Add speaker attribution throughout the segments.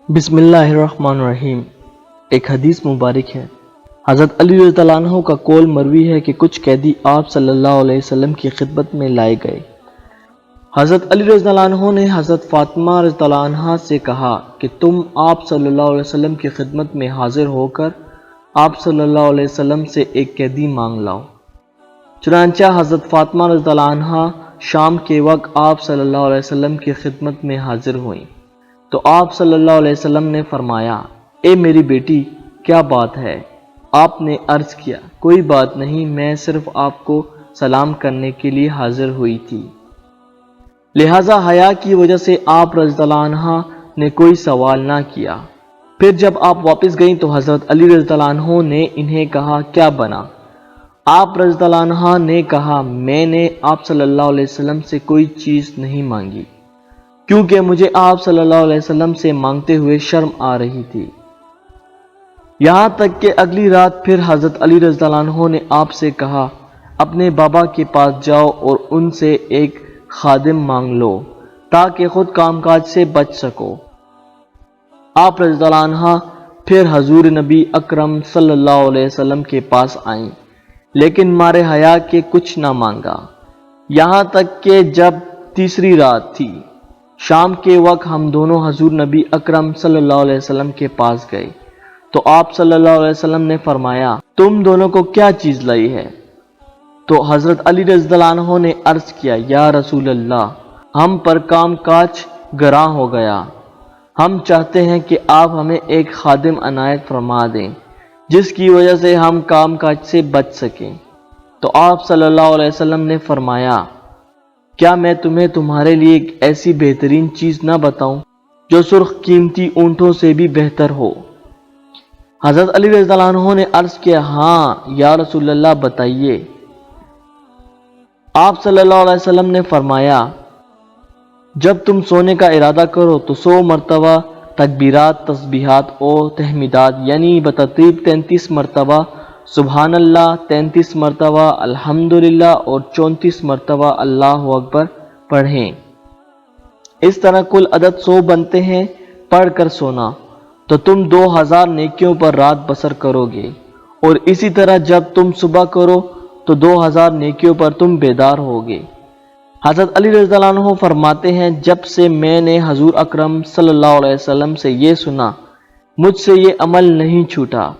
Speaker 1: بسم اللہ الرحمن الرحیم۔ ایک حدیث مبارک ہے۔ حضرت علی رضی اللہ عنہ کا قول مروی ہے کہ کچھ قیدی آپ صلی اللہ علیہ وسلم کی خدمت میں لائے گئے۔ حضرت علی رضی اللہ عنہ نے حضرت فاطمہ رضی اللہ عنہ سے کہا کہ تم آپ صلی اللہ علیہ وسلم کی خدمت میں حاضر ہو کر آپ صلی اللہ علیہ وسلم سے ایک قیدی مانگ لاؤ۔ چنانچہ حضرت فاطمہ رضی اللہ عنہ شام کے وقت آپ صلی اللہ علیہ وسلم کی خدمت میں حاضر ہوئیں تو آپ صلی اللہ علیہ وسلم نے فرمایا، اے میری بیٹی، کیا بات ہے؟ آپ نے عرض کیا، کوئی بات نہیں، میں صرف آپ کو سلام کرنے کے لیے حاضر ہوئی تھی۔ لہذا حیا کی وجہ سے آپ رضی اللہ عنہ نے کوئی سوال نہ کیا۔ پھر جب آپ واپس گئیں تو حضرت علی رضی اللہ عنہ نے انہیں کہا، کیا بنا؟ آپ رضی اللہ عنہ نے کہا، میں نے آپ صلی اللہ علیہ وسلم سے کوئی چیز نہیں مانگی، کیونکہ مجھے آپ صلی اللہ علیہ وسلم سے مانگتے ہوئے شرم آ رہی تھی۔ یہاں تک کہ اگلی رات پھر حضرت علی رضی اللہ عنہ نے آپ سے کہا، اپنے بابا کے پاس جاؤ اور ان سے ایک خادم مانگ لو تاکہ خود کام کاج سے بچ سکو۔ آپ رضی اللہ عنہ پھر حضور نبی اکرم صلی اللہ علیہ وسلم کے پاس آئیں، لیکن مارے حیا کے کچھ نہ مانگا۔ یہاں تک کہ جب تیسری رات تھی، شام کے وقت ہم دونوں حضور نبی اکرم صلی اللہ علیہ وسلم کے پاس گئے تو آپ صلی اللہ علیہ وسلم نے فرمایا، تم دونوں کو کیا چیز لائی ہے؟ تو حضرت علی رضی اللہ عنہ نے عرض کیا، یا رسول اللہ، ہم پر کام کاج گراں ہو گیا، ہم چاہتے ہیں کہ آپ ہمیں ایک خادم عنایت فرما دیں جس کی وجہ سے ہم کام کاج سے بچ سکیں۔ تو آپ صلی اللہ علیہ وسلم نے فرمایا، کیا میں تمہیں تمہارے لیے ایک ایسی بہترین چیز نہ بتاؤں جو سرخ قیمتی اونٹوں سے بھی بہتر ہو؟ حضرت علی رضی اللہ عنہ نے عرض کیا، ہاں یا رسول اللہ، بتائیے۔ آپ صلی اللہ علیہ وسلم نے فرمایا، جب تم سونے کا ارادہ کرو تو 100 مرتبہ تکبیرات، تسبیحات اور تحمیدات یعنی بترتیب 33 مرتبہ سبحان اللہ، 33 مرتبہ الحمدللہ اور 34 مرتبہ اللہ اکبر پڑھیں۔ اس طرح کل عدد 100 بنتے ہیں۔ پڑھ کر سونا تو تم 2000 نیکیوں پر رات بسر کرو گے، اور اسی طرح جب تم صبح کرو تو 2000 نیکیوں پر تم بیدار ہوگے۔ حضرت علی رضی اللہ عنہ فرماتے ہیں، جب سے میں نے حضور اکرم صلی اللہ علیہ وسلم سے یہ سنا، مجھ سے یہ عمل نہیں چھوٹا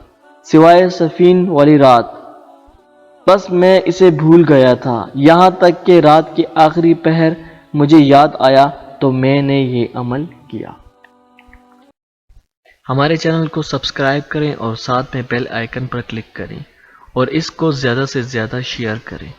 Speaker 1: سوائے صفین والی رات، بس میں اسے بھول گیا تھا، یہاں تک کہ رات کے آخری پہر مجھے یاد آیا تو میں نے یہ عمل کیا۔ ہمارے چینل کو سبسکرائب کریں اور ساتھ میں بیل آئیکن پر کلک کریں اور اس کو زیادہ سے زیادہ شیئر کریں۔